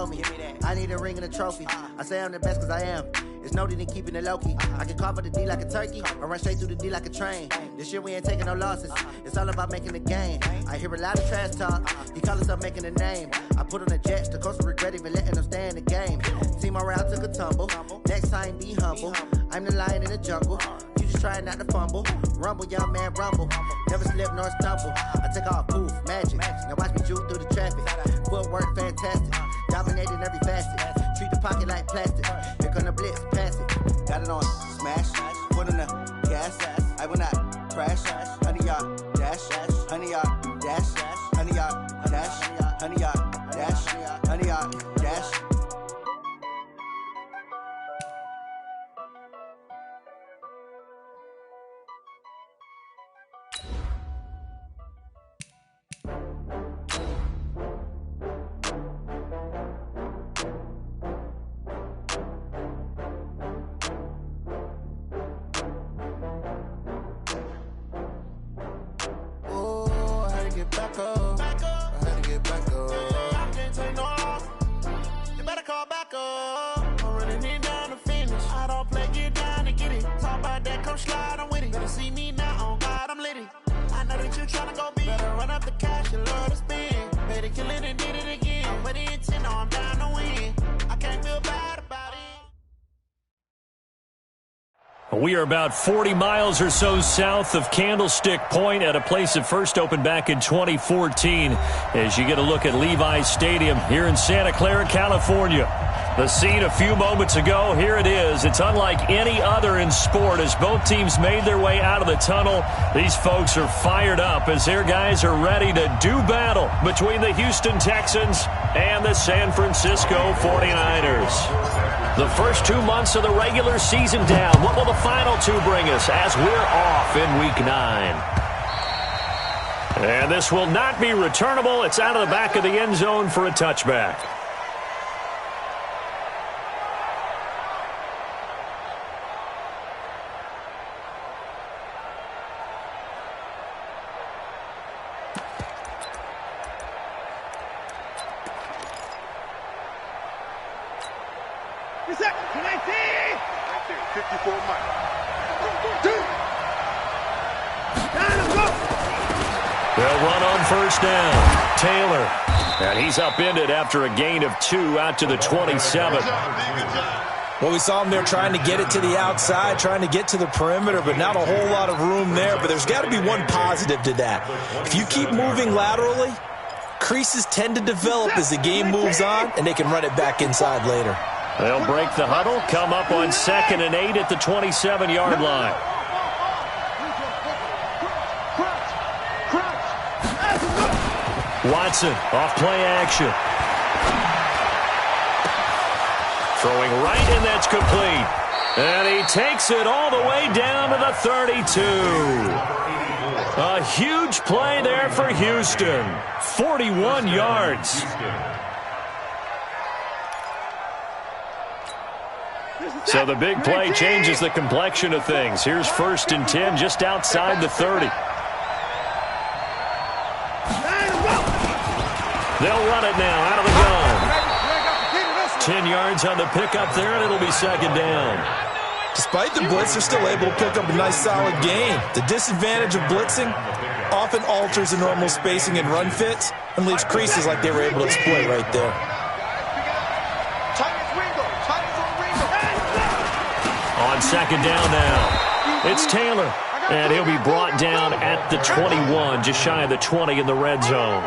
owe me. I need a ring and a trophy. I say I'm the best cause I am. It's no need in keeping it low-key. I can carve up the D like a turkey or run straight through the D like a train. This year we ain't taking no losses. It's all about making the game. I hear a lot of trash talk. He call himself making a name. I put on the Jets. The coach will regret even letting them stay in the game. Team around took a tumble. Next time be humble. I'm the lion in the jungle. You just trying not to fumble. Rumble, young man, rumble. Never slip nor stumble. I take off, poof, magic. Now watch me juke through the traffic. Footwork fantastic. Dominating every facet. Treat the pocket like plastic. Here come the blitz, pass it. Got it on smash. Put in the gas. I will not crash. 100 yard dash. 100 yard dash. 100 yard dash. 100 yard dash. 100 yard dash. We are about 40 miles or so south of Candlestick Point at a place that first opened back in 2014 as you get a look at Levi's Stadium here in Santa Clara, California. The scene a few moments ago, here it is. It's unlike any other in sport as both teams made their way out of the tunnel. These folks are fired up as their guys are ready to do battle between the Houston Texans and the San Francisco 49ers. The first 2 months of the regular season down. What will the final two bring us as we're off in Week 9? And this will not be returnable. It's out of the back of the end zone for a touchback. They'll run on first down. Taylor. And he's upended after a gain of 2 out to the 27. Well, we saw him there trying to get it to the outside, trying to get to the perimeter, but not a whole lot of room there. But there's got to be one positive to that. If you keep moving laterally, creases tend to develop as the game moves on, and they can run it back inside later. They'll break the huddle, come up on 2nd and 8 at the 27-yard line. Watson, off play action. Throwing right, and that's complete. And he takes it all the way down to the 32. A huge play there for Houston. 41 yards. So the big play changes the complexion of things. Here's 1st and 10 just outside the 30. They'll run it now out of the gun. 10 yards on the pickup there, and it'll be 2nd down. Despite the blitz, they're still able to pick up a nice solid gain. The disadvantage of blitzing often alters the normal spacing and run fits and leaves creases like they were able to exploit right there. On 2nd down now, it's Taylor. And he'll be brought down at the 21, just shy of the 20 in the red zone.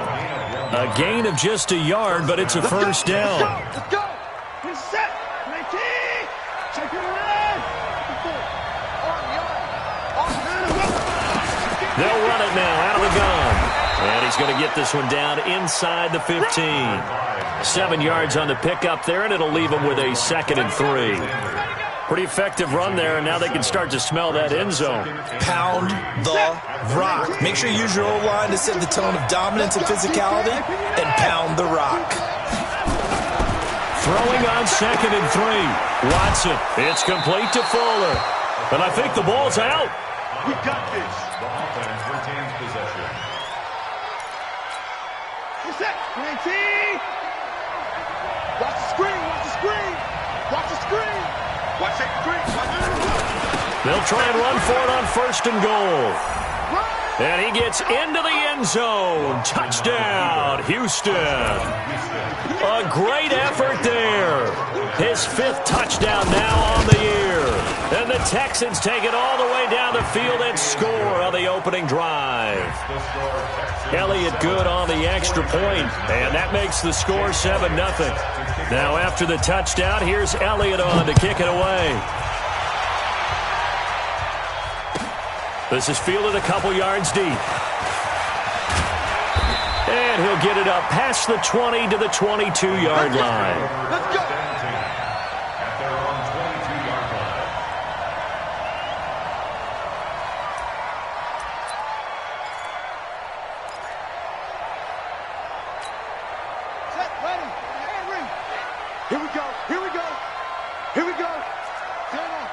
A gain of just a yard, but it's a first down. Let's go. Set. 19. Check it around. They'll run it now out of the gun. And he's going to get this one down inside the 15. 7 yards on the pickup there, and it'll leave him with a 2nd and 3. Pretty effective run there, and now they can start to smell that end zone. Pound the rock. Make sure you use your O-line to set the tone of dominance and physicality, and pound the rock. Throwing on 2nd and 3. Watson. It's complete to Fuller. And I think the ball's out. We got this. The offense retains possession. Set. 19. screen. Watch the screen. Watch the screen. Watch that screen. They'll try and run for it on 1st and goal. And he gets into the end zone. Touchdown, Houston. A great effort there. His 5th touchdown now on the year. And the Texans take it all the way down the field and score on the opening drive. Elliott good on the extra point, and that makes the score 7-0. Now after the touchdown, here's Elliott on to kick it away. This is fielded a couple yards deep. And he'll get it up past the 20 to the 22-yard line. Let's go. At their own 22-yard line. Set, ready, Henry. Here we go. Here we go. Here we go. Turn on.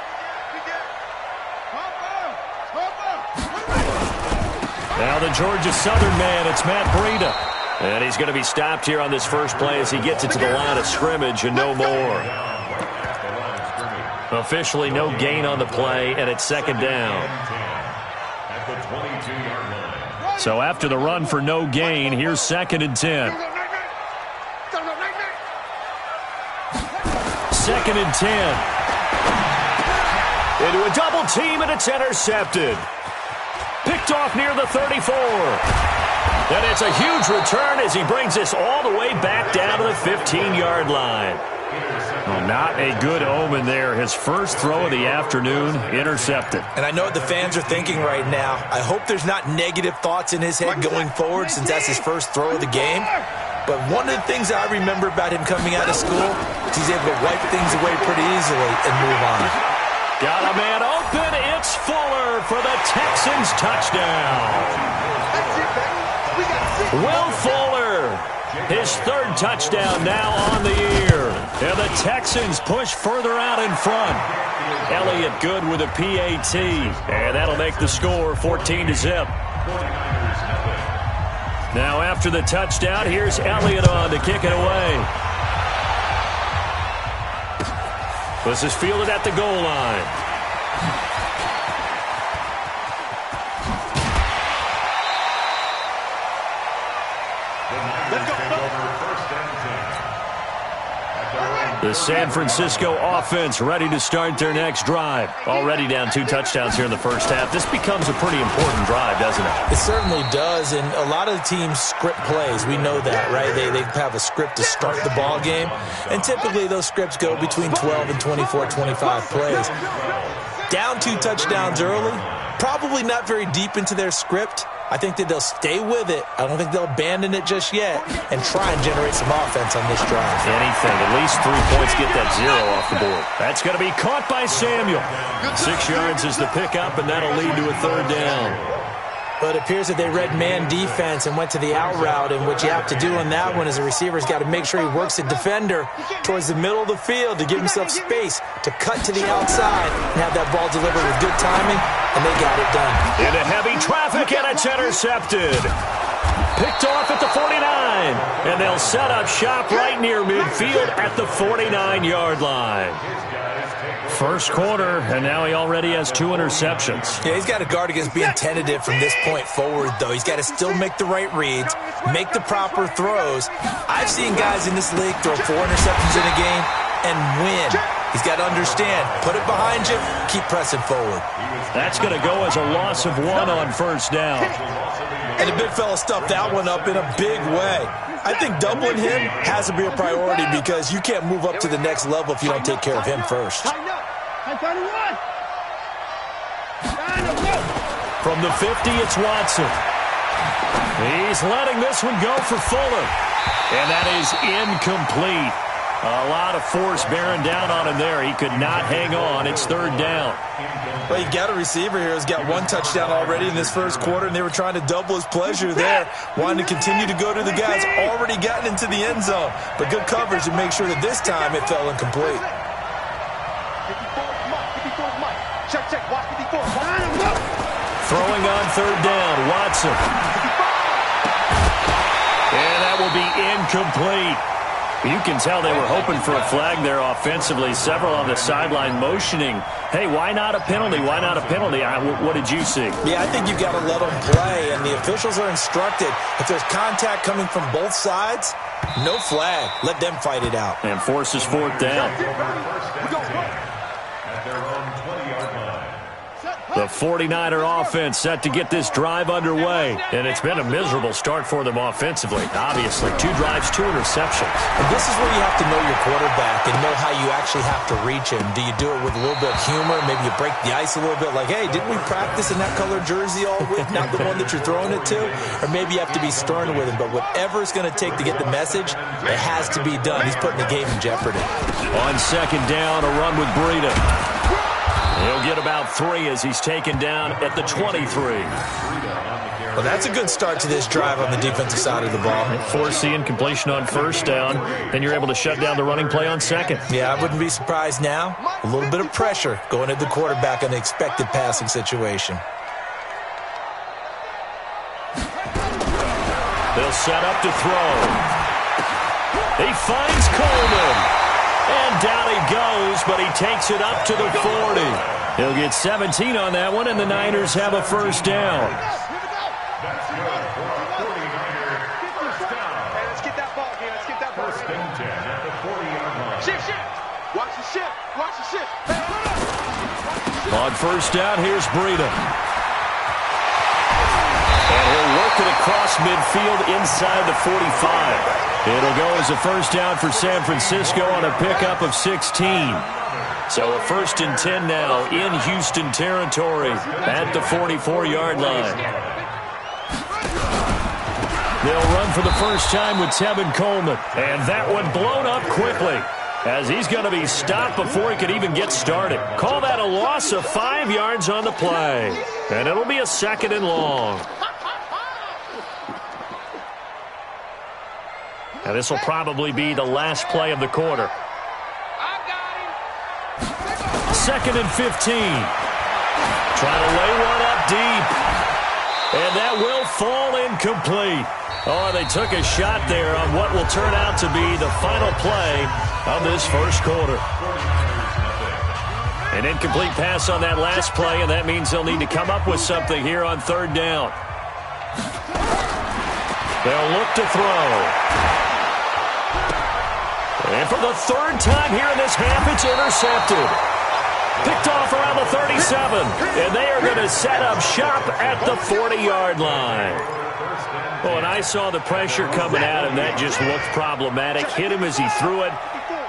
Now the Georgia Southern man, it's Matt Breida. And he's going to be stopped here on this first play as he gets it to the line of scrimmage and no more. Officially no gain on the play, and it's 2nd down. At the 22-yard line. So after the run for no gain, here's 2nd and 10. 2nd and 10. Into a double team, and it's intercepted. Picked off near the 34. And it's a huge return as he brings this all the way back down to the 15-yard line. Well, not a good omen there. His first throw of the afternoon, intercepted. And I know what the fans are thinking right now. I hope there's not negative thoughts in his head going forward since that's his first throw of the game. But one of the things I remember about him coming out of school is he's able to wipe things away pretty easily and move on. Got a man open. It's Fuller for the Texans touchdown. Will Fuller, his 3rd touchdown now on the year. And the Texans push further out in front. Elliott good with a PAT. And that'll make the score 14-0. Now after the touchdown, here's Elliott on to kick it away. This is fielded at the goal line. The San Francisco offense ready to start their next drive. Already down 2 touchdowns here in the first half. This becomes a pretty important drive, doesn't it? It certainly does, and a lot of the teams script plays. We know that, right? They have a script to start the ball game, and typically those scripts go between 12 and 24, 25 plays. Down 2 touchdowns early, probably not very deep into their script. I think that they'll stay with it. I don't think they'll abandon it just yet and try and generate some offense on this drive. Anything. At least 3 points, get that 0 off the board. That's going to be caught by Samuel. 6 yards is the pickup, and that'll lead to a 3rd down. But it appears that they read man defense and went to the out route, and what you have to do on that one is the receiver's got to make sure he works the defender towards the middle of the field to give himself space to cut to the outside and have that ball delivered with good timing, and they got it done. Into heavy traffic, and it's intercepted. Picked off at the 49, and they'll set up shop right near midfield at the 49-yard line. First quarter, and now he already has 2 interceptions. Yeah, he's got to guard against being tentative from this point forward, though. He's got to still make the right reads, make the proper throws. I've seen guys in this league throw 4 interceptions in a game and win. He's got to understand, put it behind you, keep pressing forward. That's going to go as a loss of 1 on first down. And the big fella stuffed that one up in a big way. I think doubling him has to be a priority because you can't move up to the next level if you don't take care of him first. From the 50, it's Watson. He's letting this one go for Fuller. And that is incomplete. A lot of force bearing down on him there. He could not hang on. It's 3rd down. Well, you got a receiver here who's got 1 touchdown already in this first quarter, and they were trying to double his pleasure there, wanting to continue to go to the guys already gotten into the end zone. But good coverage to make sure that this time it fell incomplete. Throwing on 3rd down, Watson. And that will be incomplete. You can tell they were hoping for a flag there offensively. Several on the sideline motioning, hey, why not a penalty? Why not a penalty? What did you see? Yeah, I think you've got to let them play, and the officials are instructed. If there's contact coming from both sides, no flag. Let them fight it out. And forces fourth down. At their own 20-yard line. The 49er offense set to get this drive underway. And it's been a miserable start for them offensively. Obviously, 2 drives, 2 interceptions. And this is where you have to know your quarterback and know how you actually have to reach him. Do you do it with a little bit of humor? Maybe you break the ice a little bit like, hey, didn't we practice in that color jersey all week? Not the one that you're throwing it to? Or maybe you have to be stern with him. But whatever it's going to take to get the message, it has to be done. He's putting the game in jeopardy. On second down, a run with Breida. He'll get about 3 as he's taken down at the 23. Well, that's a good start to this drive on the defensive side of the ball. Force the incompletion on first down, then you're able to shut down the running play on second. Yeah, I wouldn't be surprised now. A little bit of pressure going at the quarterback in the expected passing situation. They'll set up to throw. He finds Coleman. And down he goes, but he takes it up to the 40. He'll get 17 on that one, and the Niners have a first down. That's good for a 49er first down. Hey, let's get that ball, man. Let's get that ball. First and 10 at the 40-yard line. Shift. Watch the shift. Watch the shift. Hey, run up. On first down, here's Breida. And he'll work it across midfield inside the 45. It'll go as a first down for San Francisco on a pickup of 16. So a first and 10 now in Houston territory at the 44-yard line. They'll run for the first time with Tevin Coleman. And that one blown up quickly as he's going to be stopped before he could even get started. Call that a loss of 5 yards on the play. And it'll be a second and long. Now this will probably be the last play of the quarter. Second and 15. Trying to lay one up deep. And that will fall incomplete. Oh, they took a shot there on what will turn out to be the final play of this first quarter. An incomplete pass on that last play, and that means they'll need to come up with something here on third down. They'll look to throw. And for the third time here in this half, it's intercepted. Picked off around the 37. And they are going to set up shop at the 40-yard line. Oh, and I saw the pressure coming at him. That just looked problematic. Hit him as he threw it,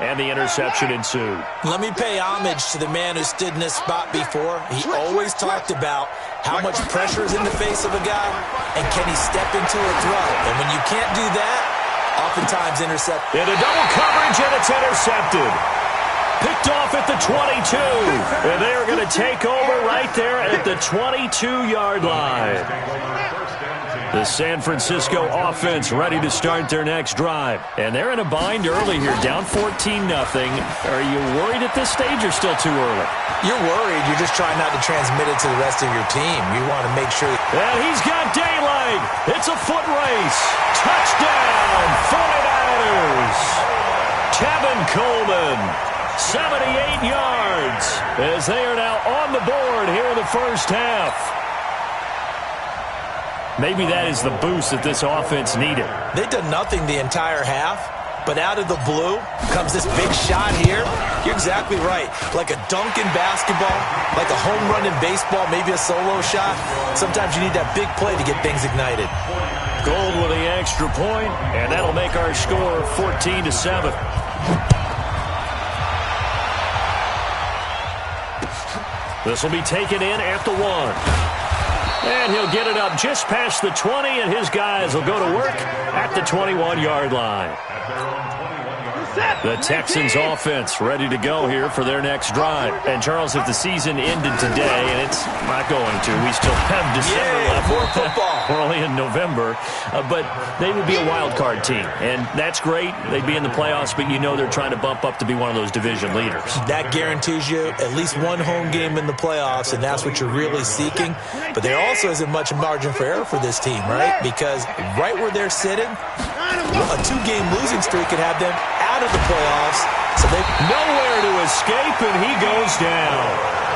and the interception ensued. Let me pay homage to the man who stood in this spot before. He always talked about how much pressure is in the face of a guy, and can he step into a throw. And when you can't do that, oftentimes intercept. Into double coverage, and it's intercepted. Picked off at the 22. And they are going to take over right there at the 22-yard line. The San Francisco offense ready to start their next drive. And they're in a bind early here, down 14-0. Are you worried at this stage or still too early? You're worried. You're just trying not to transmit it to the rest of your team. You want to make sure. And he's got daylight. It's a foot race. Touchdown, 49ers. Tevin Coleman, 78 yards, as they are now on the board here in the first half. Maybe that is the boost that this offense needed. They've done nothing the entire half, but out of the blue comes this big shot here. You're exactly right. Like a dunk in basketball, like a home run in baseball, maybe a solo shot. Sometimes you need that big play to get things ignited. Gold with the extra point, and that'll make our score 14-7. This will be taken in at the 1. And he'll get it up just past the 20, and his guys will go to work at the 21-yard line. The Texans offense ready to go here for their next drive. And, Charles, if the season ended today, and it's not going to, we still have December left. More football. We're only in November. But they would be a wild card team. And that's great. They'd be in the playoffs, but you know they're trying to bump up to be one of those division leaders. That guarantees you at least one home game in the playoffs, and that's what you're really seeking. But there also isn't much margin for error for this team, right? Because right where they're sitting, a 2-game losing streak could have them wanted the playoffs, so they nowhere to escape, and he goes down.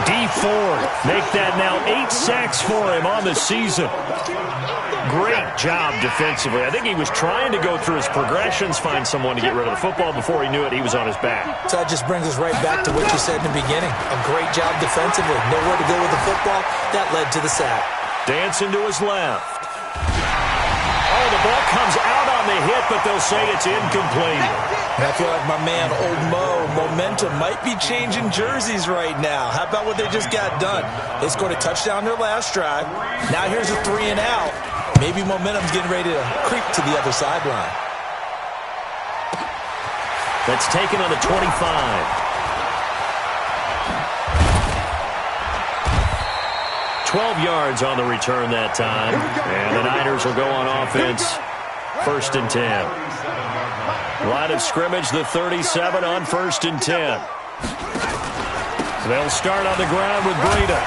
Dee Ford make that now 8 sacks for him on the season. Great job defensively. I think he was trying to go through his progressions, find someone to get rid of the football. Before he knew it, he was on his back. So that just brings us right back to what you said in the beginning. A great job defensively. Nowhere to go with the football. That led to the sack. Dancing to his left. Oh, the ball comes out on the hit, but they'll say it's incomplete. And I feel like my man, Old Mo, momentum might be changing jerseys right now. How about what they just got done? They scored a touchdown their last drive. Now here's a 3 and out. Maybe momentum's getting ready to creep to the other sideline. That's taken on the 25. 12 yards on the return that time. And the Niners will go on offense. 1st and 10. Line of scrimmage, the 37 on 1st and 10. They'll start on the ground with Breida.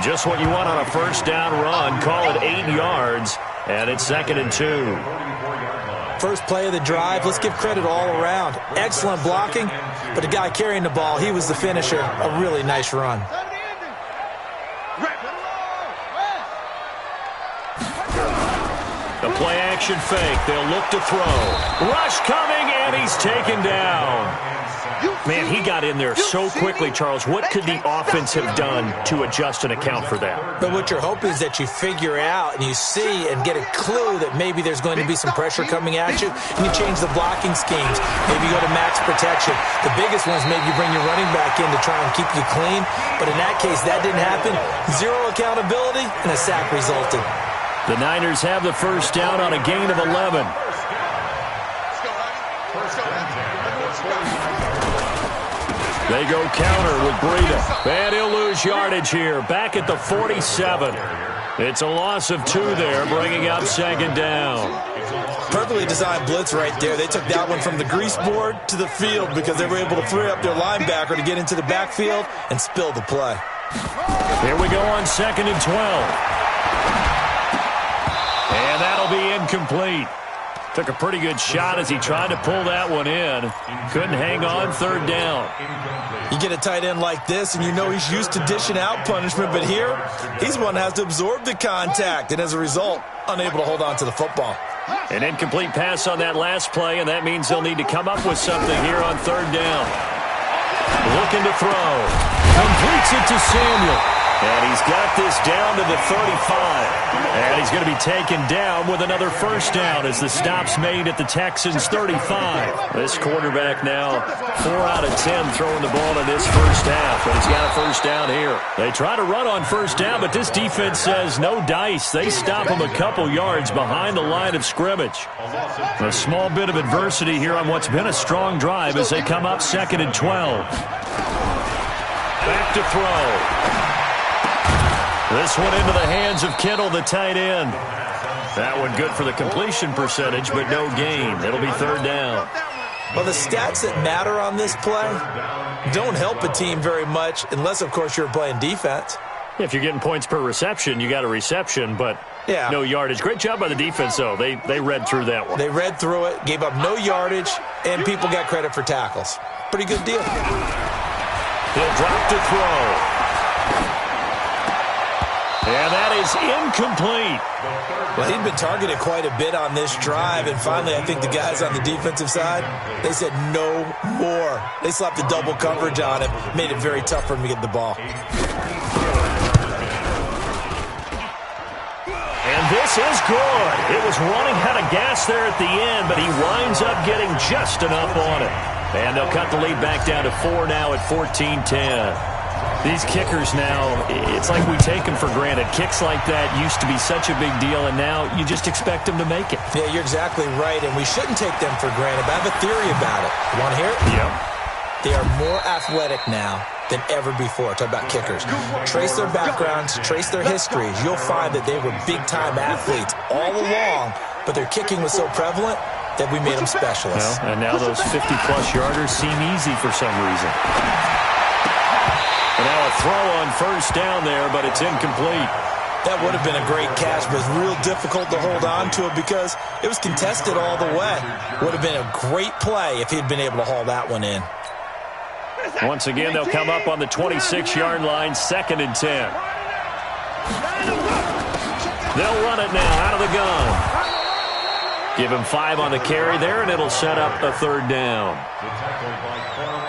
Just what you want on a first down run. Call it 8 yards, and it's 2nd and 2. First play of the drive, let's give credit all around. Excellent blocking, but the guy carrying the ball, he was the finisher. A really nice run. The play-action fake. They'll look to throw. Rush coming, and he's taken down. Man, he got in there so quickly, Charles. What could the offense have done to adjust and account for that? But what you're hoping is that you figure out and you see and get a clue that maybe there's going to be some pressure coming at you, and you change the blocking schemes. Maybe you go to max protection. The biggest one is maybe you bring your running back in to try and keep you clean. But in that case, that didn't happen. Zero accountability, and a sack resulted. The Niners have the first down on a gain of 11. They go counter with Breida. And he'll lose yardage here. Back at the 47. It's a loss of 2 there, bringing up 2nd down. Perfectly designed blitz right there. They took that one from the grease board to the field because they were able to free up their linebacker to get into the backfield and spill the play. Here we go on 2nd and 12. And that'll be incomplete. Took a pretty good shot as he tried to pull that one in. Couldn't hang on, 3rd down. You get a tight end like this, and you know he's used to dishing out punishment, but here, he's one that has to absorb the contact, and as a result, unable to hold on to the football. An incomplete pass on that last play, and that means they'll need to come up with something here on 3rd down. Looking to throw. Completes it to Samuel. And he's got this down to the 35. And he's going to be taken down with another first down as the stop's made at the Texans' 35. This quarterback now 4 out of 10 throwing the ball in this first half. But he's got a first down here. They try to run on first down, but this defense says no dice. They stop him a couple yards behind the line of scrimmage. A small bit of adversity here on what's been a strong drive as they come up 2nd and 12. Back to throw. This one into the hands of Kittle, the tight end. That one good for the completion percentage, but no gain. It'll be 3rd down. Well, the stats that matter on this play don't help a team very much unless, of course, you're playing defense. If you're getting points per reception, you got a reception, but no yardage. Great job by the defense, though. They read through that one. They read through it, gave up no yardage, and people got credit for tackles. Pretty good deal. He'll drop to throw. And that is incomplete. Well, he'd been targeted quite a bit on this drive, and finally I think the guys on the defensive side, they said no more. They slapped the double coverage on him, made it very tough for him to get the ball. And this is good. It was running out of gas there at the end, but he winds up getting just enough on it. And they'll cut the lead back down to 4 now at 14-10. These kickers now, it's like we take them for granted. Kicks like that used to be such a big deal, and now you just expect them to make it. Yeah, you're exactly right, and we shouldn't take them for granted, but I have a theory about it. You want to hear it? Yeah. They are more athletic now than ever before. Talk about kickers. Trace their backgrounds, trace their histories. You'll find that they were big-time athletes all along, but their kicking was so prevalent that we made them specialists. Well, and now those 50-plus yarders seem easy for some reason. And now a throw on first down there, but it's incomplete. That would have been a great catch, but it was real difficult to hold on to it because it was contested all the way. Would have been a great play if he'd been able to haul that one in. Once again, they'll come up on the 26-yard line, 2nd and 10. They'll run it now out of the gun. Give him 5 on the carry there, and it'll set up a 3rd down. The tackle by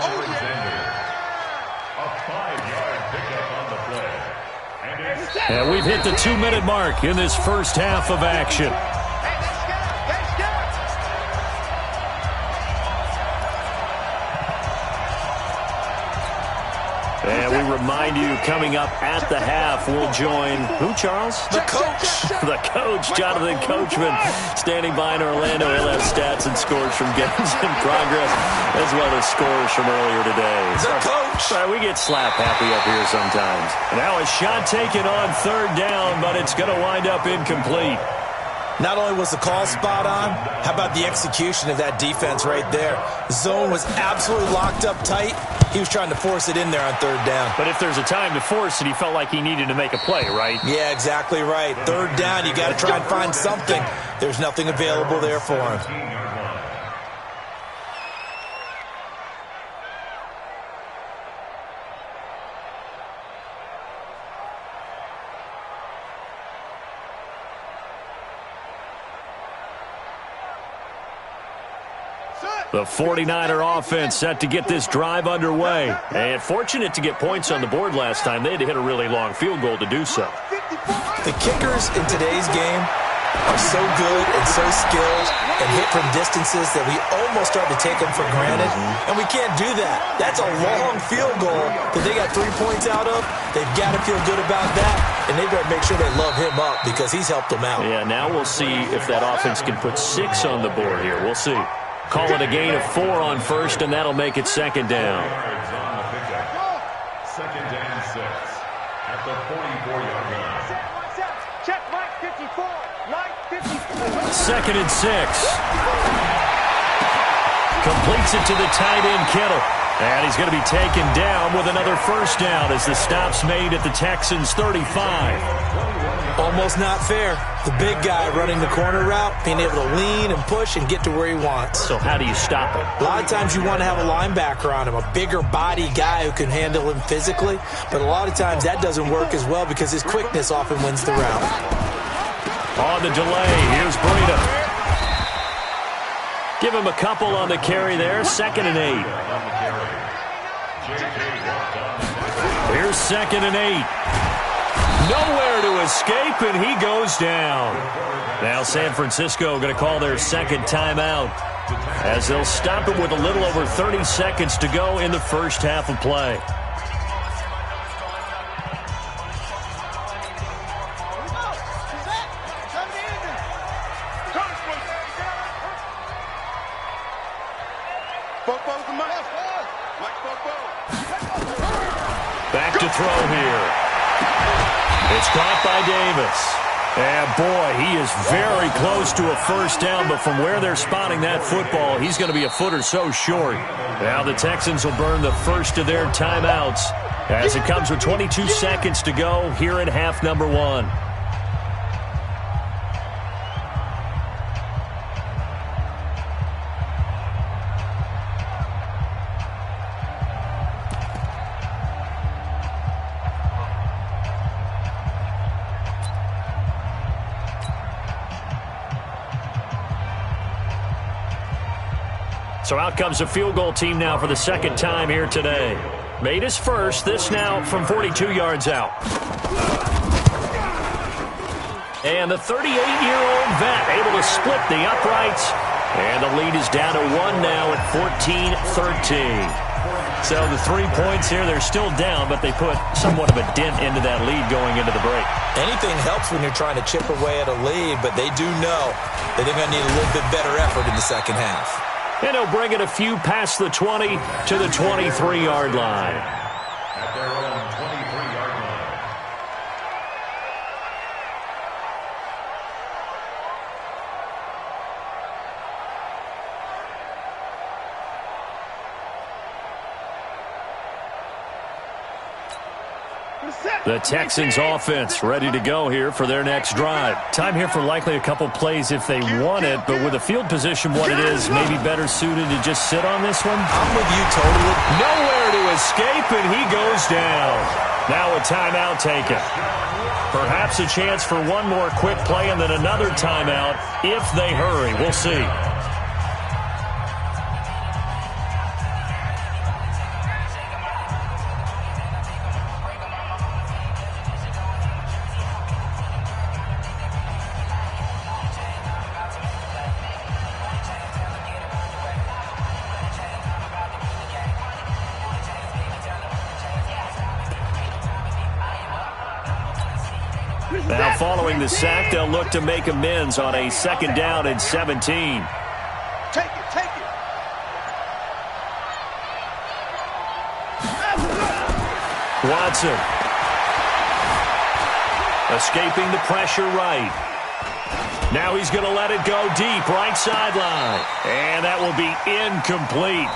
Alexander. A 5-yard pickup on the play. And we've hit the 2-minute mark in this first half of action. And we remind you, coming up at the half, we'll join who, Charles? The coach. The coach, Jonathan Coachman, standing by in Orlando. He'll have stats and scores from games in progress, as well as scores from earlier today. The coach. Sorry, we get slap happy up here sometimes. Now a shot taken on 3rd down, but it's going to wind up incomplete. Not only was the call spot on, how about the execution of that defense right there? Zone was absolutely locked up tight. He was trying to force it in there on 3rd down. But if there's a time to force it, he felt like he needed to make a play, right? Yeah, exactly right. 3rd down, you got to try and find something. There's nothing available there for him. The 49er offense set to get this drive underway. And fortunate to get points on the board last time. They had to hit a really long field goal to do so. The kickers in today's game are so good and so skilled and hit from distances that we almost start to take them for granted. And we can't do that. That's a long field goal that they got 3 points out of. They've got to feel good about that. And they've got to make sure they love him up because he's helped them out. Yeah, now we'll see if that offense can put 6 on the board here. We'll see. Call it a gain of 4 on 1st, and that'll make it 2nd down. 2nd and 6 at the 44-yard line. Check Mike 54. Mike 54. 2nd and 6. Completes it to the tight end, Kittle. And he's going to be taken down with another 1st down as the stop's made at the Texans' 35. Almost not fair. The big guy running the corner route, being able to lean and push and get to where he wants. So how do you stop him? A lot of times you want to have a linebacker on him, a bigger body guy who can handle him physically. But a lot of times that doesn't work as well because his quickness often wins the route. On the delay, here's Breida. Give him a couple on the carry there. 2nd and 8. Here's 2nd and 8. Nowhere to escape, and he goes down. Now San Francisco going to call their 2nd timeout as they'll stop it with a little over 30 seconds to go in the first half of play. Back to throw here. It's caught by Davis. And, boy, he is very close to a 1st down, but from where they're spotting that football, he's going to be a foot or so short. Now the Texans will burn the first of their timeouts as it comes with 22 seconds to go here in half number 1. So out comes the field goal team now for the 2nd time here today. Made his first, this now from 42 yards out. And the 38-year-old vet able to split the uprights. And the lead is down to 1 now at 14-13. So the 3 points here, they're still down, but they put somewhat of a dent into that lead going into the break. Anything helps when you're trying to chip away at a lead, but they do know that they're going to need a little bit better effort in the second half. And he'll bring it a few past the 20 to the 23-yard line. At their own 23-yard line. The Texans offense ready to go here for their next drive. Time here for likely a couple plays if they want it, but with the field position what it is, maybe better suited to just sit on this one. I'm with you totally. Nowhere to escape, and he goes down. Now a timeout taken. Perhaps a chance for one more quick play and then another timeout if they hurry. We'll see. Now following the sack, they'll look to make amends on a 2nd down and 17. Take it. Watson. Escaping the pressure right. Now he's going to let it go deep, right sideline. And that will be incomplete.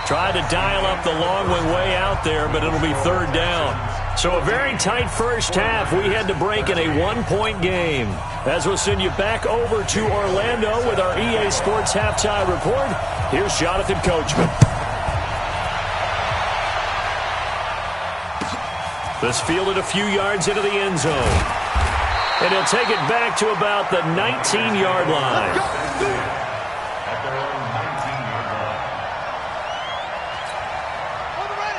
Tried to dial up the long way out there, but it'll be 3rd down. So a very tight first half. We had to break in a 1-point game. As we'll send you back over to Orlando with our EA Sports Halftime Report, here's Jonathan Coachman. This fielded a few yards into the end zone. And he'll take it back to about the 19-yard line.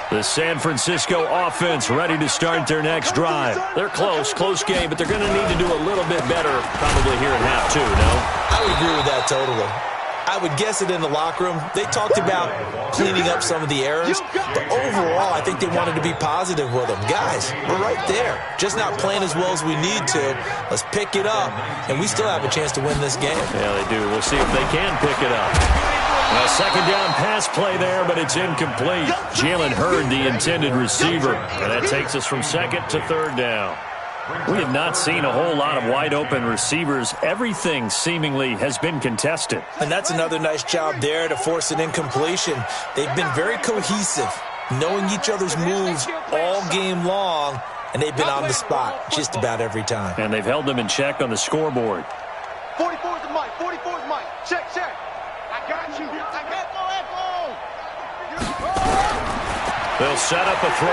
The San Francisco offense ready to start their next drive. They're close game, but they're going to need to do a little bit better probably here in half 2, no? I would agree with that totally. I would guess it in the locker room. They talked about cleaning up some of the errors, but overall, I think they wanted to be positive with them. Guys, we're right there. Just not playing as well as we need to. Let's pick it up, and we still have a chance to win this game. Yeah, they do. We'll see if they can pick it up. A 2nd down pass play there, but it's incomplete. Jalen Hurd, the intended receiver, and that takes us from 2nd to 3rd down. We have not seen a whole lot of wide-open receivers. Everything seemingly has been contested. And that's another nice job there to force an incompletion. They've been very cohesive, knowing each other's moves all game long, and they've been on the spot just about every time. And they've held them in check on the scoreboard. 44's the mic. 44's mic. Check. I got you. They'll set up a throw.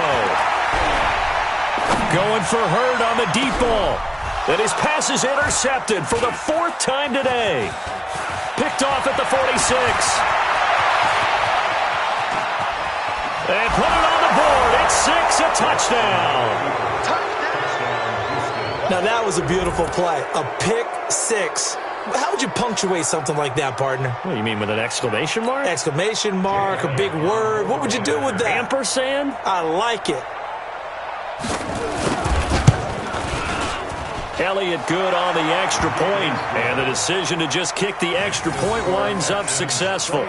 Going for Hurd on the deep ball. And his pass is intercepted for the 4th time today. Picked off at the 46. And put it on the board. It's 6, a touchdown. Now that was a beautiful play. A pick 6. How would you punctuate something like that, partner? What do you mean, with an exclamation mark? Exclamation mark, a big word. What would you do with that? Ampersand? I like it. Elliott good on the extra point, and the decision to just kick the extra point winds up successful.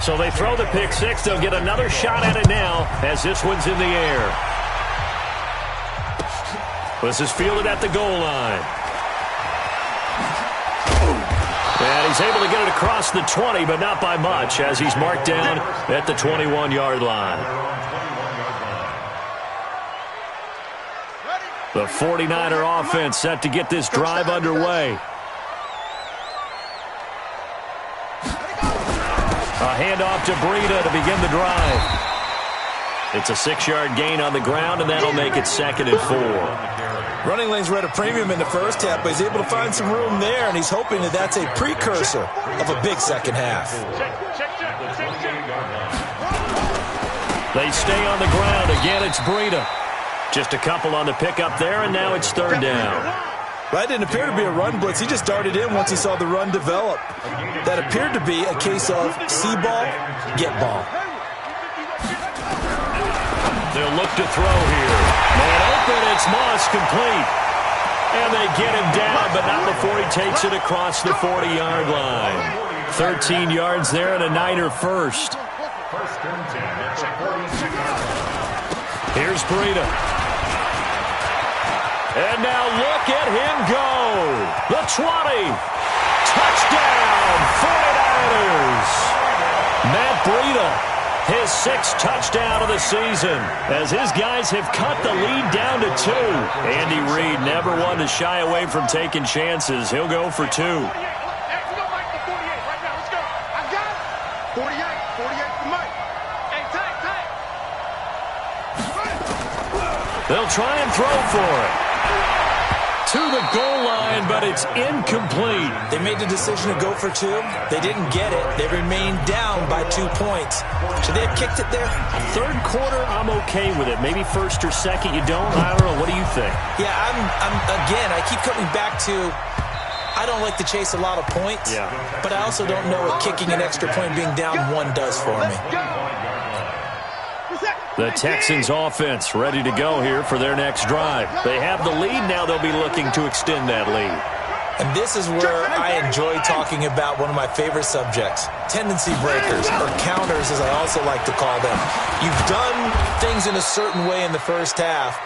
So they throw the pick 6. They'll get another shot at it now as this one's in the air. This is fielded at the goal line. And he's able to get it across the 20, but not by much, as he's marked down at the 21-yard line. The 49er offense set to get this drive underway. A handoff to Breida to begin the drive. It's a 6-yard gain on the ground, and that'll make it 2nd and 4. Running lanes were at a premium in the first half, but he's able to find some room there, and he's hoping that that's a precursor of a big second half. They stay on the ground. Again, it's Breida. Just a couple on the pickup there, and now it's 3rd down. That didn't appear to be a run blitz. He just darted in once he saw the run develop. That appeared to be a case of see ball, get ball. They'll look to throw here. Man open, it's Moss, complete. And they get him down, but not before he takes it across the 40-yard line. 13 yards there and a Niner first. Here's Breida. And now look at him go. The 20. Touchdown, 49ers. Matt Breida his 6th touchdown of the season, as his guys have cut the lead down to 2. Andy Reid never one to shy away from taking chances. He'll go for 2. They'll try and throw for it. To the goal line, but it's incomplete. They made the decision to go for 2. They didn't get it. They remained down by 2 points. Should they have kicked it there? Third quarter, I'm okay with it. Maybe first or second, you don't. I don't know. What do you think? Yeah, again, I keep coming back to I don't like to chase a lot of points, but I also don't know what kicking an extra point being down 1 does for me. The Texans offense ready to go here for their next drive. They have the lead. Now they'll be looking to extend that lead. And this is where I enjoy talking about one of my favorite subjects, tendency breakers, or counters as I also like to call them. You've done things in a certain way in the first half,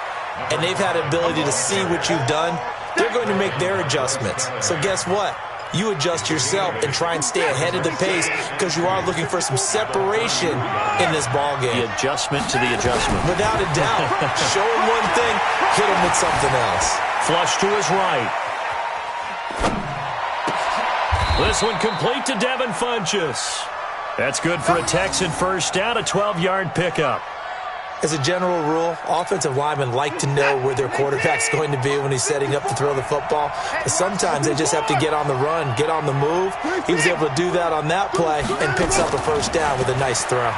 and they've had the ability to see what you've done. They're going to make their adjustments. So guess what? You adjust yourself and try and stay ahead of the pace because you are looking for some separation in this ball game. The adjustment to the adjustment. Without a doubt. Show him one thing, hit him with something else. Flush to his right. This one complete to Devin Funchess. That's good for a Texan first down, a 12-yard pickup. As a general rule, offensive linemen like to know where their quarterback's going to be when he's setting up to throw the football. But sometimes they just have to get on the run, get on the move. He was able to do that on that play and picks up a first down with a nice throw.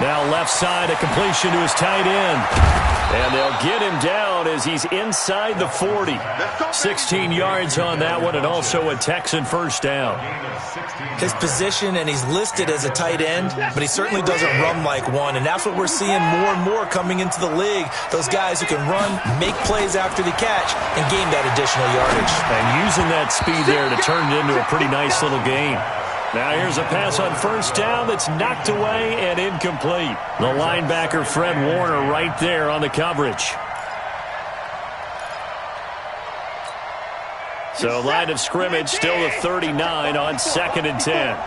Now left side, a completion to his tight end. And they'll get him down as he's inside the 40. 16 yards on that one, and also a Texan first down. His position, and he's listed as a tight end, but he certainly doesn't run like one, and that's what we're seeing more and more coming into the league. Those guys who can run, make plays after the catch, and gain that additional yardage. And using that speed there to turn it into a pretty nice little game. Now here's a pass on first down that's knocked away and incomplete. The linebacker, Fred Warner, right there on the coverage. So line of scrimmage, still the 39 on 2nd and 10.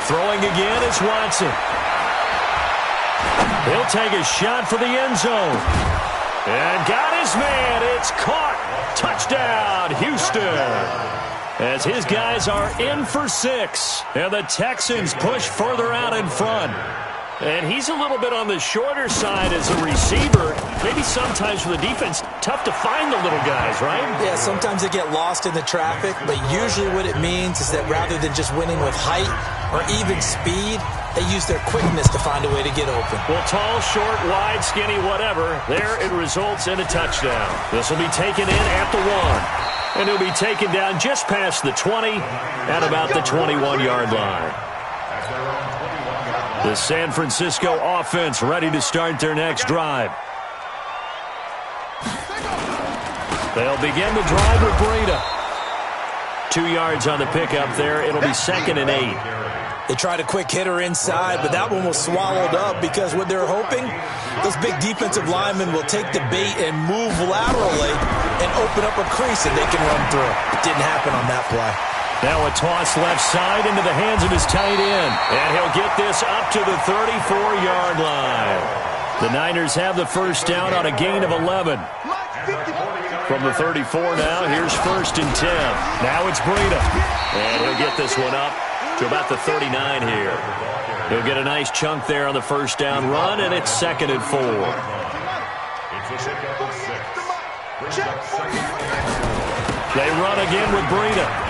Throwing again is Watson. He'll take a shot for the end zone. And got his man. It's caught. Touchdown, Houston. As his guys are in for 6. And the Texans push further out in front. And he's a little bit on the shorter side as a receiver. Maybe sometimes for the defense, tough to find the little guys, right? Yeah, sometimes they get lost in the traffic, but usually what it means is that rather than just winning with height or even speed, they use their quickness to find a way to get open. Well, tall, short, wide, skinny, whatever, there it results in a touchdown. This will be taken in at the 1. And he'll be taken down just past the 20 at about the 21-yard line. The San Francisco offense ready to start their next drive. They'll begin the drive with Breida. 2 yards on the pickup there. It'll be 2nd and 8. They tried a quick hitter inside, but that one was swallowed up because what they're hoping, those big defensive linemen will take the bait and move laterally and open up a crease that they can run through. It didn't happen on that play. Now a toss left side into the hands of his tight end. And he'll get this up to the 34-yard line. The Niners have the first down on a gain of 11. From the 34 now, here's 1st and 10. Now it's Breida. And he'll get this one up to about the 39 here. He'll get a nice chunk there on the first down run, and it's 2nd and 4. They run again with Breida.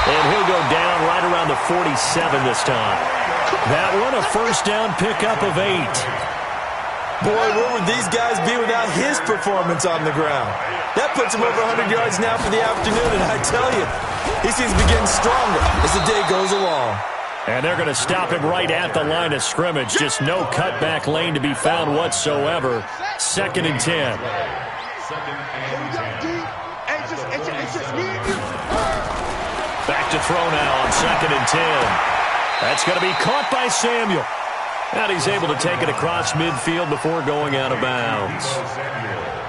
And he'll go down right around the 47 this time. That one, a first down pickup of 8. Boy, where would these guys be without his performance on the ground? That puts him over 100 yards now for the afternoon, and I tell you, he seems to be getting stronger as the day goes along. And they're going to stop him right at the line of scrimmage. Just no cutback lane to be found whatsoever. 2nd and 10. Back to throw now on 2nd and 10. That's going to be caught by Samuel. And he's able to take it across midfield before going out of bounds.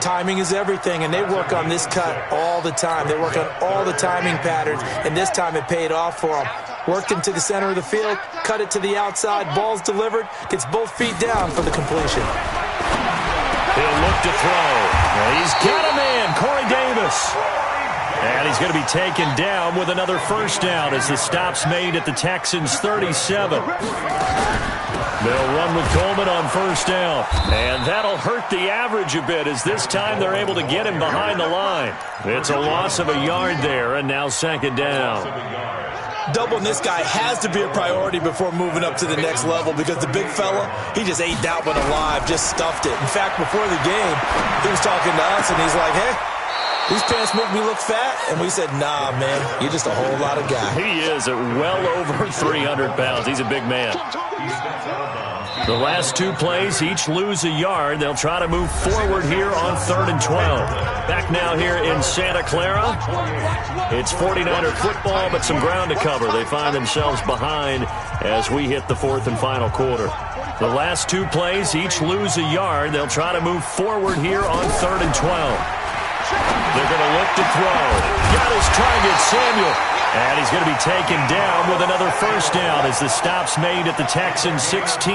Timing is everything, and they work on this cut all the time. They work on all the timing patterns, and this time it paid off for them. Worked him to the center of the field, cut it to the outside, ball's delivered, gets both feet down for the completion. He'll look to throw. He's got a man, Corey Davis. And he's going to be taken down with another first down as the stop's made at the Texans' 37. They'll run with Coleman on first down. And that'll hurt the average a bit as this time they're able to get him behind the line. It's a loss of a yard there, and now second down. Doubling this guy has to be a priority before moving up to the next level because the big fella, he just ate that one alive, just stuffed it. In fact, before the game, he was talking to us, and he's like, hey, these pants make me look fat. And we said, nah, man, you're just a whole lot of guy. He is at well over 300 pounds. He's a big man. The last two plays each lose a yard. They'll try to move forward here on 3rd and 12. Back now here in Santa Clara. It's 49er football, but some ground to cover. They find themselves behind as we hit the 4th and final quarter. The last two plays each lose a yard. They'll try to move forward here on 3rd and 12. They're going to look to throw. Got his target, Samuel. And he's going to be taken down with another first down as the stop's made at the Texans' 16.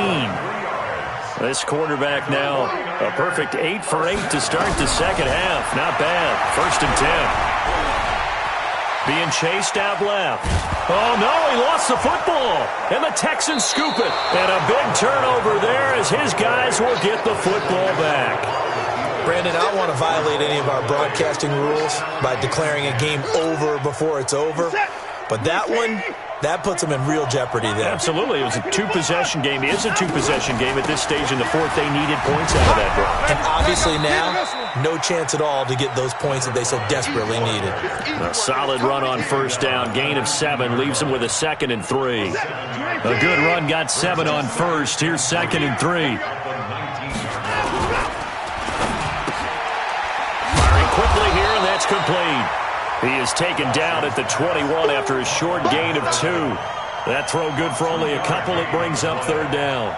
This quarterback now a perfect 8 for 8 to start the second half. Not bad. 1st and 10. Being chased out left. Oh, no, he lost the football. And the Texans scoop it. And a big turnover there as his guys will get the football back. Brandon, I don't want to violate any of our broadcasting rules by declaring a game over before it's over. But that one, that puts them in real jeopardy there. Absolutely. It was a two-possession game. It is a two-possession game at this stage in the fourth. They needed points out of that drive. And obviously now, no chance at all to get those points that they so desperately needed. A solid run on first down. Gain of 7 leaves them with a 2nd and 3. A good run got 7 on first. Here's 2nd and 3. Quickly here, and that's complete. He is taken down at the 21 after a short gain of 2. That throw good for only a couple. It brings up 3rd down.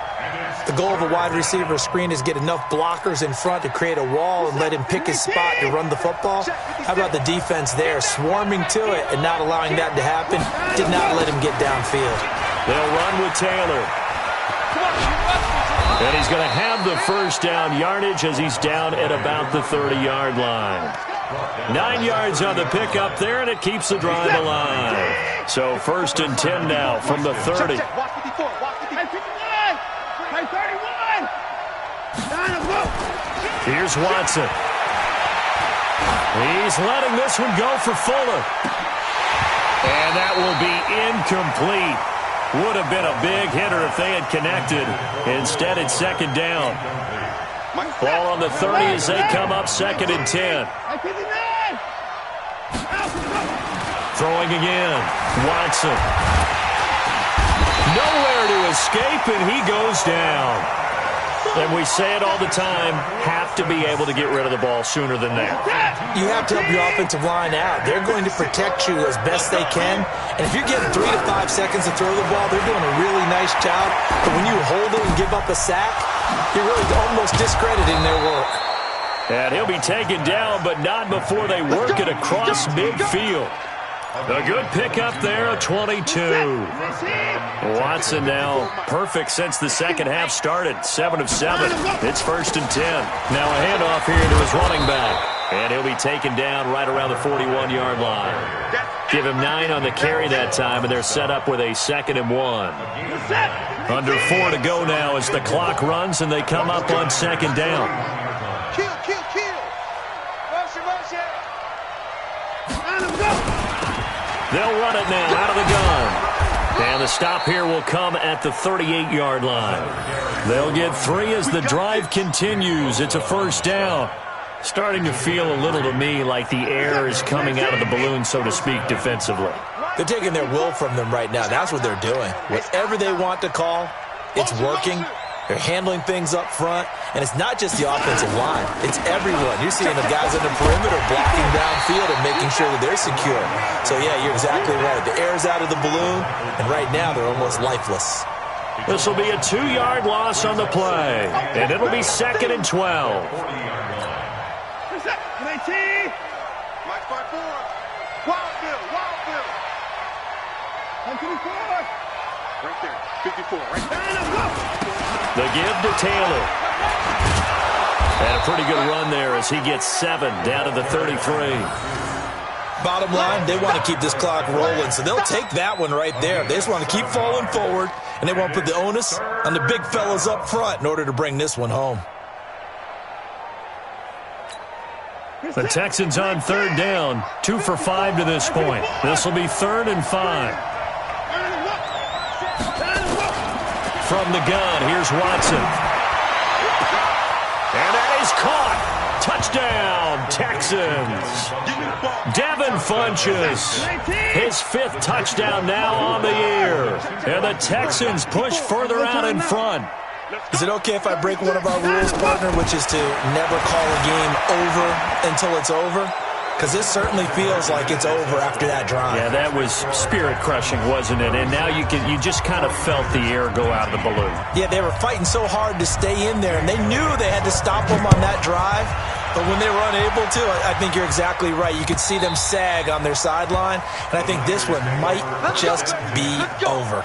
The goal of a wide receiver screen is get enough blockers in front to create a wall and let him pick his spot to run the football. How about the defense there, swarming to it and not allowing that to happen? Did not let him get downfield. They'll run with Taylor. And he's going to have the first down yardage as he's down at about the 30-yard line. 9 yards on the pickup there, and it keeps the drive alive. So 1st and 10 now from the 30. Here's Watson. He's letting this one go for Fuller. And that will be incomplete. Would have been a big hitter if they had connected. Instead, it's 2nd down. Ball on the 30 as they come up 2nd and 10. Throwing again. Watson. Nowhere to escape, and he goes down. And we say it all the time, have to be able to get rid of the ball sooner than that. You have to help your offensive line out. They're going to protect you as best they can. And if you're getting 3 to 5 seconds to throw the ball, they're doing a really nice job. But when you hold it and give up a sack, you're really almost discrediting their work. And he'll be taken down, but not before they work it across midfield. A good pickup there, a 22. Watson now perfect since the second half started. 7 of 7. It's 1st and 10. Now a handoff here to his running back. And he'll be taken down right around the 41-yard line. Give him 9 on the carry that time, and they're set up with a 2nd and 1. Under 4 to go now as the clock runs, and they come up on 2nd down. They'll run it now out of the gun. And the stop here will come at the 38-yard line. They'll get 3 as the drive continues. It's a first down. Starting to feel a little to me like the air is coming out of the balloon, so to speak, defensively. They're taking their will from them right now. That's what they're doing. Whatever they want to call, it's working. They're handling things up front, and it's not just the offensive line. It's everyone. You're seeing the guys on the perimeter blocking downfield and making sure that they're secure. So, yeah, you're exactly right. The air's out of the balloon, and right now they're almost lifeless. This will be a 2-yard loss on the play, and it'll be 2nd and 12. Right there, 54, right there. The give to Taylor. And a pretty good run there as he gets 7 down to the 33. Bottom line, they want to keep this clock rolling, so they'll take that one right there. They just want to keep falling forward, and they want to put the onus on the big fellas up front in order to bring this one home. The Texans on 3rd down, 2 for 5 to this point. This will be 3rd and 5. From the gun, here's Watson. And that is caught. Touchdown, Texans. Devin Funchess, his 5th touchdown now on the year. And the Texans push further out in front. Is it okay if I break one of our rules, partner, which is to never call a game over until it's over? Because this certainly feels like it's over after that drive. Yeah, that was spirit-crushing, wasn't it? And now you just kind of felt the air go out of the balloon. Yeah, they were fighting so hard to stay in there, and they knew they had to stop them on that drive. But when they were unable to, I think you're exactly right. You could see them sag on their sideline, and I think this one might just be over.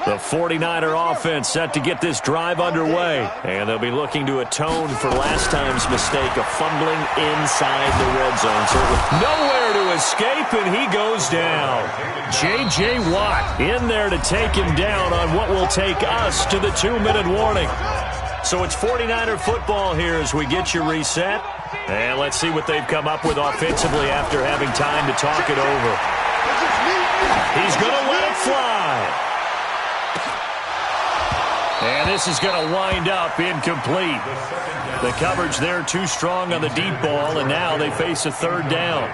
The 49er offense set to get this drive underway. And they'll be looking to atone for last time's mistake of fumbling inside the red zone. So nowhere to escape, and he goes down. J.J. Watt in there to take him down on what will take us to the 2-minute warning. So it's 49er football here as we get you reset. And let's see what they've come up with offensively after having time to talk it over. He's going to let it fly. And this is going to wind up incomplete. The coverage there too strong on the deep ball, and now they face a 3rd down.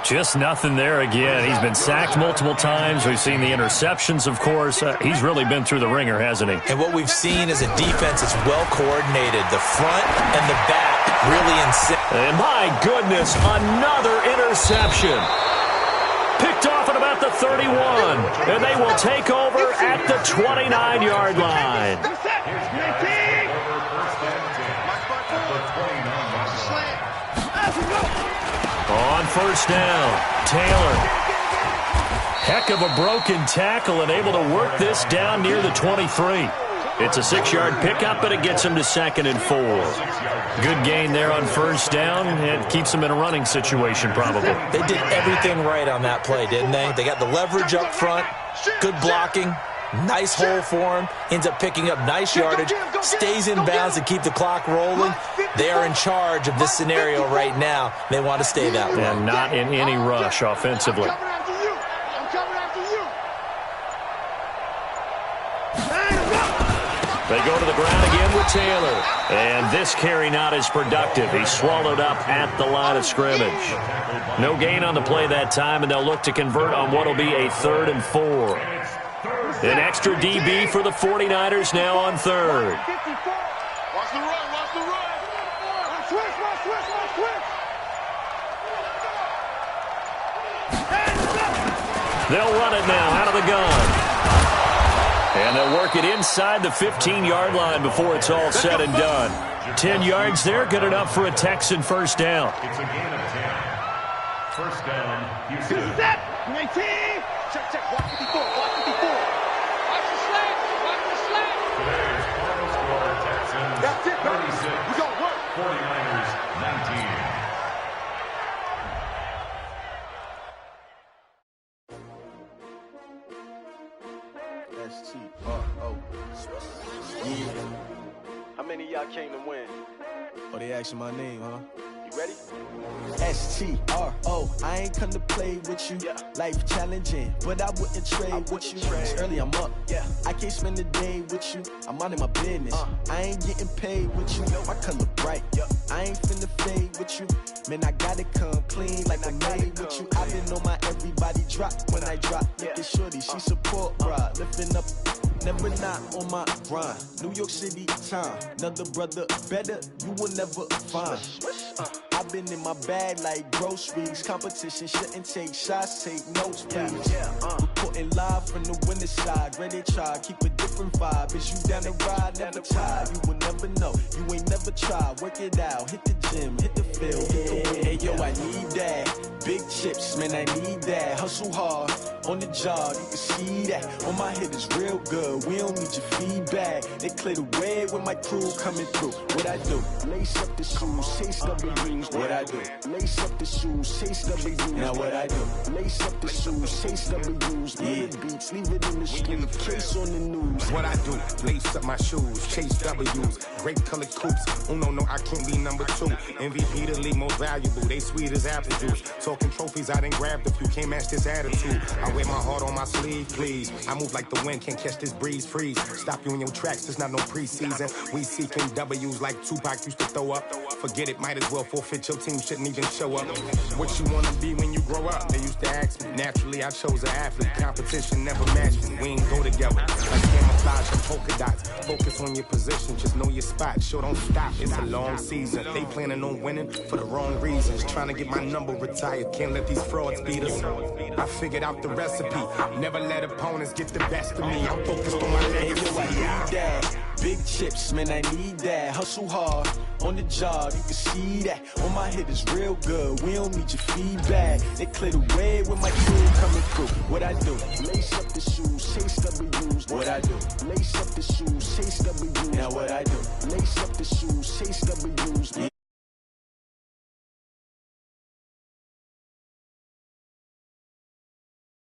Just nothing there again. He's been sacked multiple times. We've seen the interceptions, of course. He's really been through the ringer, hasn't he? And what we've seen is a defense that's well coordinated. The front and the back really insane. And my goodness, another interception. Picked off at about the 31, and they will take over at the 29-yard line. On 1st down, Taylor. Heck of a broken tackle and able to work this down near the 23. It's a 6-yard pickup, but it gets him to 2nd and 4. Good gain there on 1st down. It keeps them in a running situation, probably. They did everything right on that play, didn't they? They got the leverage up front, good blocking, nice hole for him, ends up picking up nice yardage, stays in bounds to keep the clock rolling. They are in charge of this scenario right now. They want to stay that way. And not in any rush offensively. They go to the ground again with Taylor. And this carry not as productive. He's swallowed up at the line of scrimmage. No gain on the play that time, and they'll look to convert on what will be a 3rd and 4. An extra DB for the 49ers now on 3rd. Watch the run, watch the run. Switch. They'll run it now out of the gun. And they'll work it inside the 15-yard line before it's all said and done. 10 yards there, good enough for a Texan 1st down. It's a gain of 10. 1st down, Houston. Set, 19. Check. Watch 54. Watch the slant. Today's final score, Texans That's it, 36. We got work. 49ers 19. S-T-R-O. Yeah. How many of y'all came to win? Oh, they asking my name, huh? You ready? S-T-R-O. I ain't come to play with you. Yeah. Life challenging, but I wouldn't trade with you. It's early, I'm up. Yeah. I can't spend the day with you. I'm minding my business. I ain't getting paid with you. My color bright. I ain't finna fade with you. Man, I gotta come clean like I made with you. I been on my everybody drop when I drop. Look at shorty, she support bra. Lifting up, never not on my grind. New York City time. Another brother better, you will never find. I been in my bag like groceries. Competition shouldn't take shots, take notes, please. Reporting live from the winter side. Ready to try, keep a different vibe. Is you down the ride? Never tired. You will never know. You ain't never tried. Work it out. Hit the gym, hit the field, hit the wind. Hey, yo, I need that. Big chips, man, I need that. Hustle hard on the job, you can see that. On my head is real good. We don't need your feedback. They clear the way when my crew coming through. What I do? Lace up the shoes, chase W's. What I do? Lace up the shoes, chase W's. Now what I do? Lace up the shoes, chase W's. Yeah. Beats, leave it in the street, case on the news. What I do? Lace up my shoes, chase W's. Grape colored coops. Uno, no, I can't be number 2. MVP the league most valuable. They sweet as apple juice. Talking trophies, I done grabbed a few. Can't match this attitude. I wear my heart on my sleeve, please. I move like the wind, can't catch this breeze, freeze. Stop you in your tracks, there's not no preseason. We seeking W's like Tupac used to throw up. Forget it, might as well forfeit. Your team shouldn't even show up. What you wanna be when you grow up? They used to ask me. Naturally, I chose an athlete. Competition never matched me. We ain't go together. Like camouflage and polka dots. Focus on your position, just know your spot. Sure, don't stop. It's a long season. They planning on winning for the wrong reasons. Trying to get my number retired. Can't let these frauds beat us. I figured out the recipe. Never let opponents get the best of me. I'm focused on my legacy. I need that. Big chips, man, I need that. Hustle hard on the job, you can see that. On my head is real good. We don't need your feedback. They clear the way when my crew coming through. What I do? Lace up the shoes, chase W's. What I do? Lace up the shoes, chase W's. Now what I do? Lace up the shoes, chase W's.